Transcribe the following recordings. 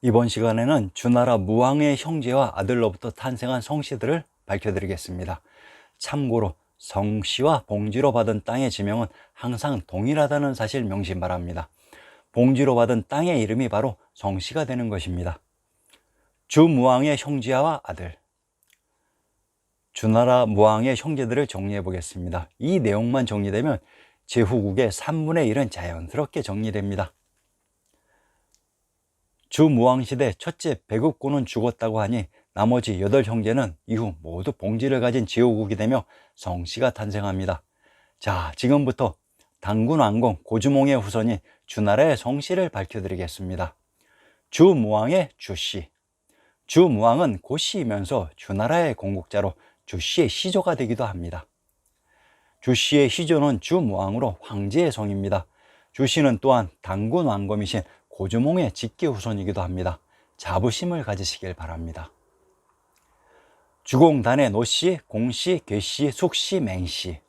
이번 시간에는 주나라 무왕의 형제와 아들로부터 탄생한 성씨들을 밝혀드리겠습니다. 참고로 성씨와 봉지로 받은 땅의 지명은 항상 동일하다는 사실 명시 바랍니다. 봉지로 받은 땅의 이름이 바로 성씨가 되는 것입니다. 주무왕의 형제와 아들. 주나라 무왕의 형제들을 정리해 보겠습니다. 이 내용만 정리되면 제후국의 3분의 1은 자연스럽게 정리됩니다. 주무왕 시대 첫째 백읍고는 죽었다고 하니 나머지 8형제는 이후 모두 봉지를 가진 제후국이 되며 성씨가 탄생합니다. 자, 지금부터 당군 왕공 고주몽의 후손인 주나라의 성씨를 밝혀드리겠습니다. 주무왕의 주씨. 주무왕은 고씨이면서 주나라의 건국자로 주씨의 시조가 되기도 합니다. 주씨의 시조는 주무왕으로 황제의 성입니다. 주씨는 또한 당군 왕검이신 고주몽의 직계 후손이기도 합니다. 자부심을 가지시길 바랍니다. 주공단의 노씨, 공씨, 괴씨, 숙씨, 맹씨.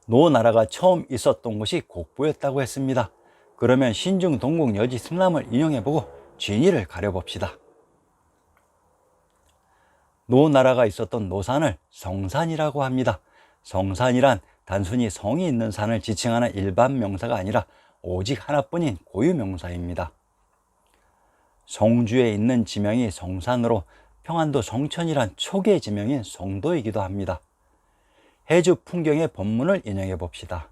노나라가 처음 있었던 곳이 곡부였다고 했습니다. 그러면 신중 동국 여지 승람을 인용해보고 진위를 가려봅시다. 노나라가 있었던 노산을 성산이라고 합니다. 성산이란 단순히 성이 있는 산을 지칭하는 일반 명사가 아니라 오직 하나뿐인 고유 명사입니다. 성주에 있는 지명이 성산으로 평안도 성천이란 초기의 지명인 성도이기도 합니다. 해주 풍경의 본문을 인용해 봅시다.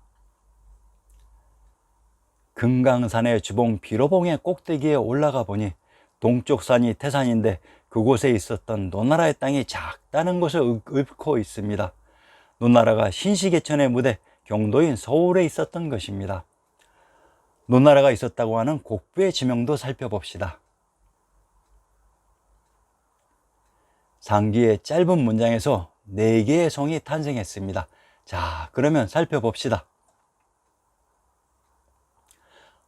금강산의 주봉 비로봉의 꼭대기에 올라가 보니 동쪽 산이 태산인데 그곳에 있었던 노나라의 땅이 작다는 것을 읊고 있습니다. 노나라가 신시계천의 무대 경도인 서울에 있었던 것입니다. 노나라가 있었다고 하는 곡부의 지명도 살펴봅시다. 상기의 짧은 문장에서 4개의 성이 탄생했습니다. 자, 그러면 살펴봅시다.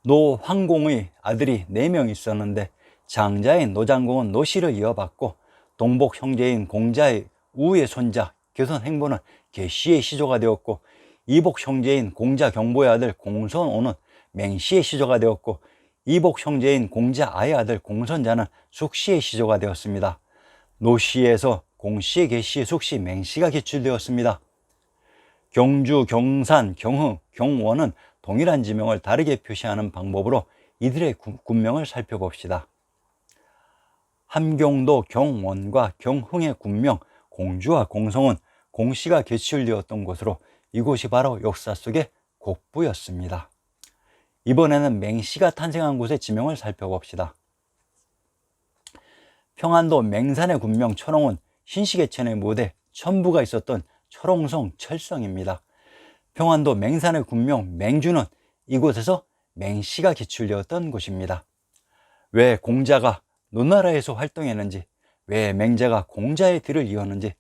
노황공의 아들이 4명 있었는데 장자인 노장공은 노씨를 이어받고 동복 형제인 공자의 우의 손자 교선행보는 계씨의 시조가 되었고 이복 형제인 공자 경보의 아들 공선오는 맹씨의 시조가 되었고 이복 형제인 공자 아의 아들 공선자는 숙씨의 시조가 되었습니다. 노씨에서 공씨, 계씨, 숙씨, 맹씨가 기출되었습니다. 경주, 경산, 경흥, 경원은 동일한 지명을 다르게 표시하는 방법으로 이들의 군명을 살펴봅시다. 함경도 경원과 경흥의 군명 공주와 공성은 공씨가 개출되었던 곳으로 이곳이 바로 역사 속의 곡부였습니다. 이번에는 맹씨가 탄생한 곳의 지명을 살펴봅시다. 평안도 맹산의 군명 철옹은 신시계천의 무대 천부가 있었던 철옹성 철성입니다. 평안도 맹산의 군명 맹주는 이곳에서 맹씨가 기출되었던 곳입니다. 왜 공자가 노나라에서 활동했는지, 왜 맹자가 공자의 뒤를 이었는지,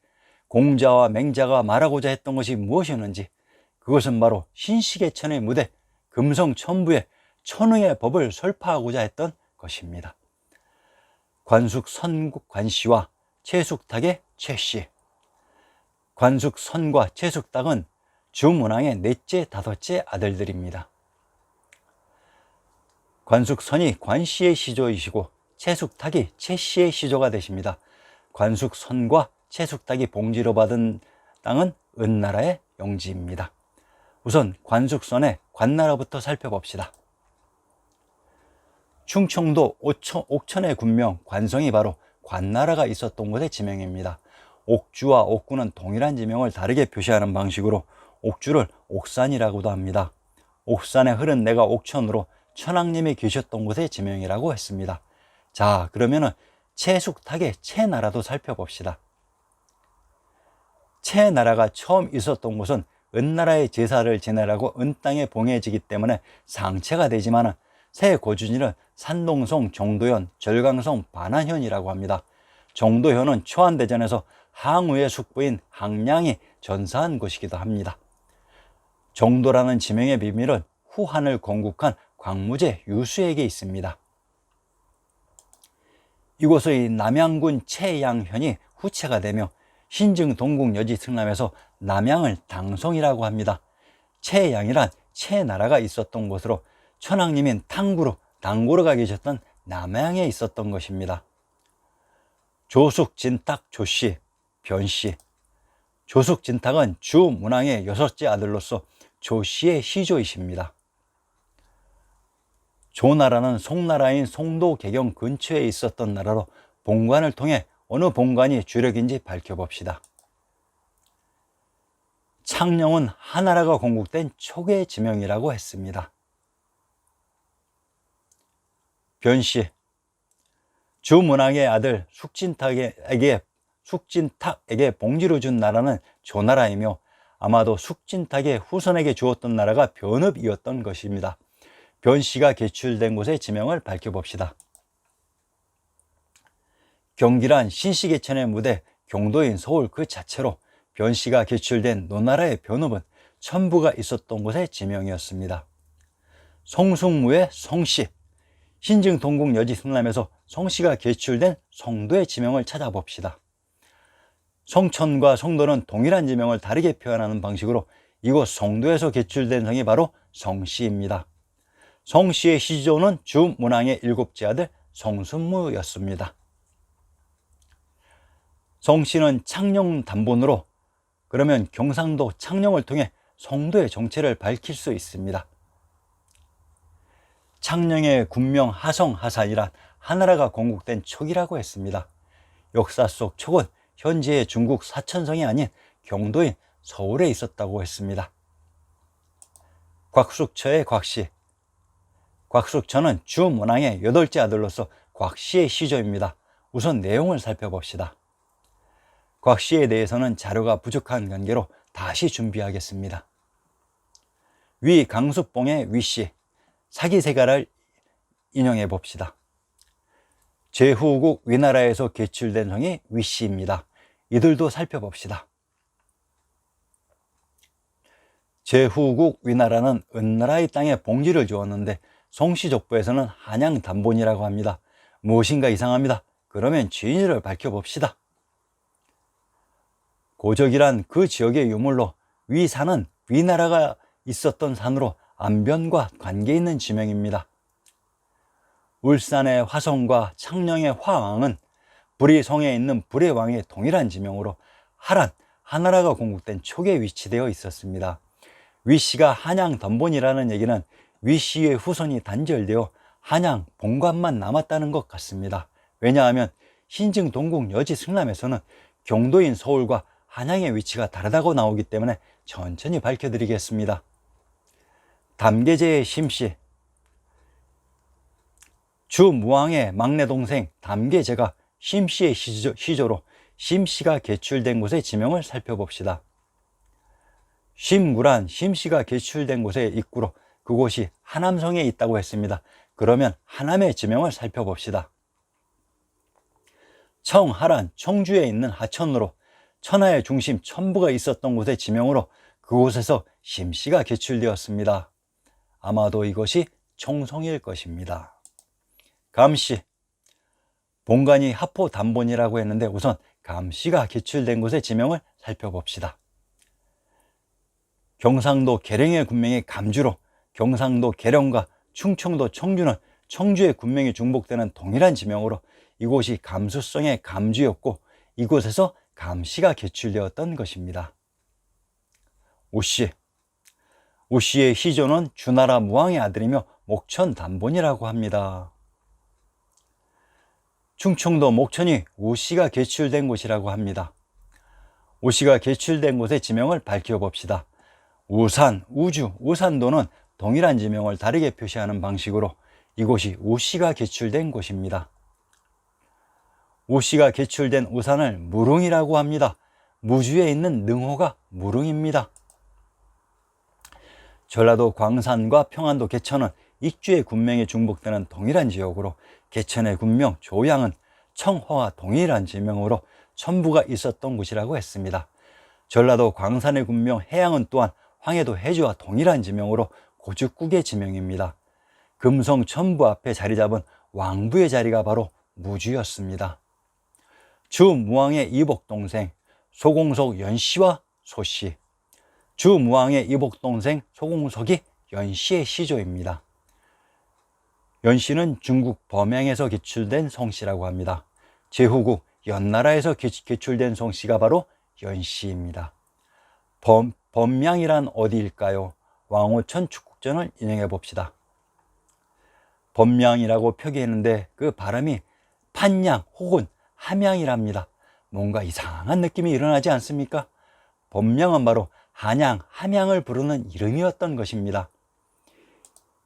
공자와 맹자가 말하고자 했던 것이 무엇이었는지, 그것은 바로 신시계천의 무대 금성천부의 천흥의 법을 설파하고자 했던 것입니다. 관숙선 관씨와 채숙탁의 채씨. 관숙선과 채숙탁은 주문왕의 넷째, 다섯째 아들들입니다. 관숙선이 관씨의 시조이시고 채숙탁이 채씨의 시조가 되십니다. 관숙선과 채숙탁이 봉지로 받은 땅은 은나라의 영지입니다. 우선 관숙선의 관나라부터 살펴봅시다. 충청도 옥천의 군명 관성이 바로 관나라가 있었던 곳의 지명입니다. 옥주와 옥구는 동일한 지명을 다르게 표시하는 방식으로 옥주를 옥산이라고도 합니다. 옥산에 흐른 내가 옥천으로 천왕님이 계셨던 곳의 지명이라고 했습니다. 자, 그러면은 채숙탁의 채나라도 살펴봅시다. 채나라가 처음 있었던 곳은 은나라의 제사를 지내라고 은땅에 봉해지기 때문에 상체가 되지만 새 고준이는 산동성 정도현, 절강성 반환현이라고 합니다. 정도현은 초안대전에서 항우의 숙부인 항량이 전사한 곳이기도 합니다. 정도라는 지명의 비밀은 후한을 건국한 광무제 유수에게 있습니다. 이곳의 남양군 채양현이 후체가 되며 신증 동국 여지 승남에서 남양을 당성이라고 합니다. 채양이란 채나라가 있었던 곳으로 천왕님인 탕구로 당고르가 계셨던 남양에 있었던 것입니다. 조숙, 진탁, 조씨, 변씨. 조숙, 진탁은 주문왕의 6째 아들로서 조씨의 시조이십니다. 조나라는 송나라인 송도 개경 근처에 있었던 나라로 본관을 통해 어느 본관이 주력인지 밝혀봅시다. 창녕은 하나라가 건국된 초기의 지명이라고 했습니다. 변씨, 주문왕의 아들 숙진탁에게 봉지를 준 나라는 조나라이며 아마도 숙진탁의 후손에게 주었던 나라가 변읍이었던 것입니다. 변씨가 개출된 곳의 지명을 밝혀봅시다. 경기란 신시개천의 무대 경도인 서울 그 자체로 변씨가 개출된 노나라의 변읍은 천부가 있었던 곳의 지명이었습니다. 성숙무의 성씨, 신증동국 여지 승남에서 성씨가 개출된 성도의 지명을 찾아봅시다. 성천과 성도는 동일한 지명을 다르게 표현하는 방식으로 이곳 성도에서 개출된 성이 바로 성씨입니다. 성씨의 시조는 주문왕의 7째 아들 성순무였습니다. 성씨는 창녕 단본으로, 그러면 경상도 창녕을 통해 성도의 정체를 밝힐 수 있습니다. 창녕의 군명 하성 하산이란 하나라가 건국된 촉이라고 했습니다. 역사 속 촉은 현재의 중국 사천성이 아닌 경도인 서울에 있었다고 했습니다. 곽숙처의 곽씨. 곽숙처는 주문왕의 8째 아들로서 곽씨의 시조입니다. 우선 내용을 살펴봅시다. 곽씨에 대해서는 자료가 부족한 관계로 다시 준비하겠습니다. 위 강숙봉의 위씨, 사기세가를 인용해 봅시다. 제후국 위나라에서 개출된 성이 위씨입니다. 이들도 살펴봅시다. 제후국 위나라는 은나라의 땅에 봉지를 주었는데 송씨족보에서는 한양 단본이라고 합니다. 무엇인가 이상합니다. 그러면 진위를 밝혀봅시다. 고적이란 그 지역의 유물로 위산은 위나라가 있었던 산으로 안변과 관계있는 지명입니다. 울산의 화성과 창녕의 화왕은 불이 성에 있는 불의 왕의 동일한 지명으로 하란, 하나라가 건국된 촉에 위치되어 있었습니다. 위씨가 한양 덤본이라는 얘기는 위씨의 후손이 단절되어 한양 본관만 남았다는 것 같습니다. 왜냐하면 신증 동국 여지 승남에서는 경도인 서울과 한양의 위치가 다르다고 나오기 때문에 천천히 밝혀드리겠습니다. 담계제의 심씨, 주무왕의 막내 동생 담계제가 심씨의 시조로 심씨가 개출된 곳의 지명을 살펴봅시다. 심구란 심씨가 개출된 곳의 입구로 그곳이 하남성에 있다고 했습니다. 그러면 하남의 지명을 살펴봅시다. 청하란 청주에 있는 하천으로 천하의 중심 천부가 있었던 곳의 지명으로 그곳에서 심씨가 개출되었습니다. 아마도 이것이 청송일 것입니다. 감씨, 본관이 하포 단본이라고 했는데 우선 감씨가 개출된 곳의 지명을 살펴봅시다. 경상도 계령의 군명이 감주로 경상도 계령과 충청도 청주는 청주의 군명이 중복되는 동일한 지명으로 이곳이 감수성의 감주였고 이곳에서 감씨가 개출되었던 것입니다. 우씨, 우씨의 시조는 주나라 무왕의 아들이며 목천 단본이라고 합니다. 충청도 목천이 우씨가 개출된 곳이라고 합니다. 우씨가 개출된 곳의 지명을 밝혀봅시다. 우산, 우주, 우산도는 동일한 지명을 다르게 표시하는 방식으로 이곳이 우씨가 개출된 곳입니다. 우씨가 개출된 우산을 무릉이라고 합니다. 무주에 있는 능호가 무릉입니다. 전라도 광산과 평안도 개천은 익주의 군명이 중복되는 동일한 지역으로 개천의 군명 조양은 청허와 동일한 지명으로 천부가 있었던 곳이라고 했습니다. 전라도 광산의 군명 해양은 또한 황해도 해주와 동일한 지명으로 고죽국의 지명입니다. 금성 천부 앞에 자리 잡은 왕부의 자리가 바로 무주였습니다. 주무왕의 이복동생 소공석 연씨와 소씨, 주무왕의 이복동생 소공석이 연씨의 시조입니다. 연씨는 중국 범양에서 개출된 성씨라고 합니다. 제후국 연나라에서 개출된 성씨가 바로 연씨입니다. 범양이란 어디일까요? 왕호천 축국전을 인용해 봅시다. 범양이라고 표기했는데 그 발음이 판양 혹은 함양이랍니다. 뭔가 이상한 느낌이 일어나지 않습니까? 범양은 바로 한양, 함양을 부르는 이름이었던 것입니다.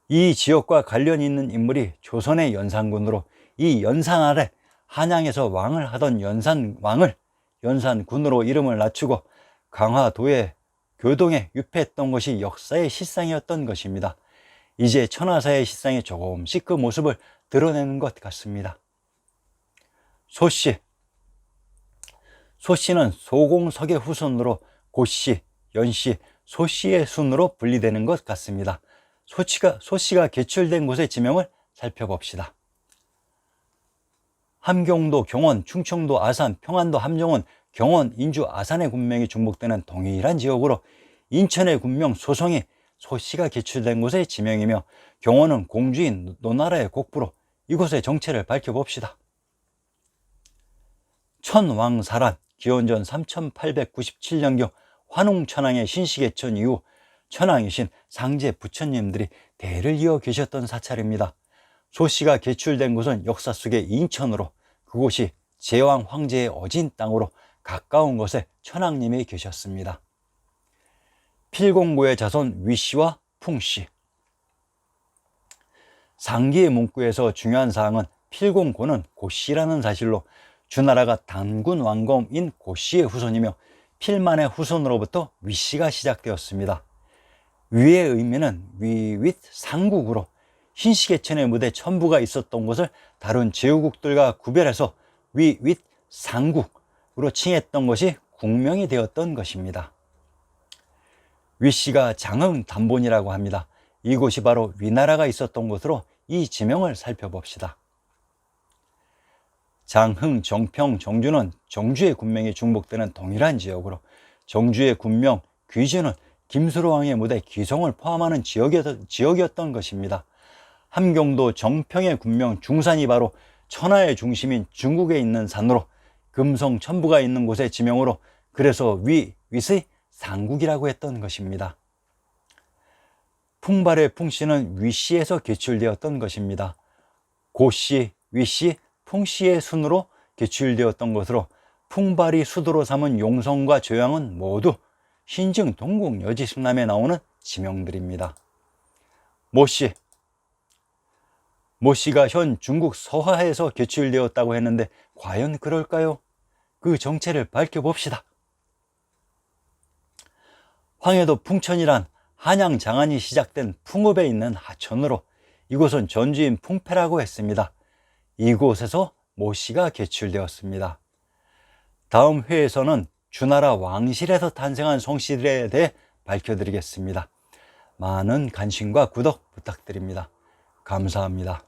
이 지역과 관련이 있는 인물이 조선의 연산군으로 이 연산 아래 한양에서 왕을 하던 연산왕을 연산군으로 이름을 낮추고 강화도에 교동에 유폐했던 것이 역사의 실상이었던 것입니다. 이제 천하사의 실상이 조금씩 그 모습을 드러내는 것 같습니다. 소씨. 소씨는 소공석의 후손으로 고씨, 연씨, 소씨의 순으로 분리되는 것 같습니다. 소씨가 개출된 곳의 지명을 살펴봅시다. 함경도, 경원, 충청도, 아산, 평안도, 함정원, 경원, 인주, 아산의 군명이 중복되는 동일한 지역으로 인천의 군명 소송이 소씨가 개출된 곳의 지명이며 경원은 공주인 노나라의 곡부로 이곳의 정체를 밝혀봅시다. 천왕사란, 기원전 3897년경 환웅천왕의 신시개천 이후 천왕이신 상제 부처님들이 대를 이어 계셨던 사찰입니다. 소씨가 개출된 곳은 역사 속의 인천으로 그곳이 제왕 황제의 어진 땅으로 가까운 곳에 천왕님이 계셨습니다. 필공고의 자손 위씨와 풍씨. 상기의 문구에서 중요한 사항은 필공고는 고씨라는 사실로 주나라가 단군 왕검인 고씨의 후손이며 필만의 후손으로부터 위씨가 시작되었습니다. 위의 의미는 위윗 상국으로 신시개천의 무대 천부가 있었던 곳을 다른 제후국들과 구별해서 위윗 상국으로 칭했던 것이 국명이 되었던 것입니다. 위씨가 장흥 담본이라고 합니다. 이곳이 바로 위나라가 있었던 곳으로 이 지명을 살펴봅시다. 장흥, 정평, 정주는 정주의 군명이 중복되는 동일한 지역으로 정주의 군명 귀주는 김수로왕의 무대 기성을 포함하는 지역이었던 것입니다. 함경도 정평의 군명 중산이 바로 천하의 중심인 중국에 있는 산으로 금성 천부가 있는 곳의 지명으로 그래서 윗의 상국이라고 했던 것입니다. 풍발의 풍씨는 위씨에서 개출되었던 것입니다. 고씨, 위씨, 풍씨의 순으로 개출되었던 것으로 풍발이 수도로 삼은 용성과 조양은 모두 신증, 동국, 여지, 승남에 나오는 지명들입니다. 모씨. 모씨가 현 중국 서하에서 개출되었다고 했는데 과연 그럴까요? 그 정체를 밝혀봅시다. 황해도 풍천이란 한양 장안이 시작된 풍읍에 있는 하천으로 이곳은 전주인 풍패라고 했습니다. 이곳에서 모씨가 개출되었습니다. 다음 회에서는 주나라 왕실에서 탄생한 성씨들에 대해 밝혀드리겠습니다. 많은 관심과 구독 부탁드립니다. 감사합니다.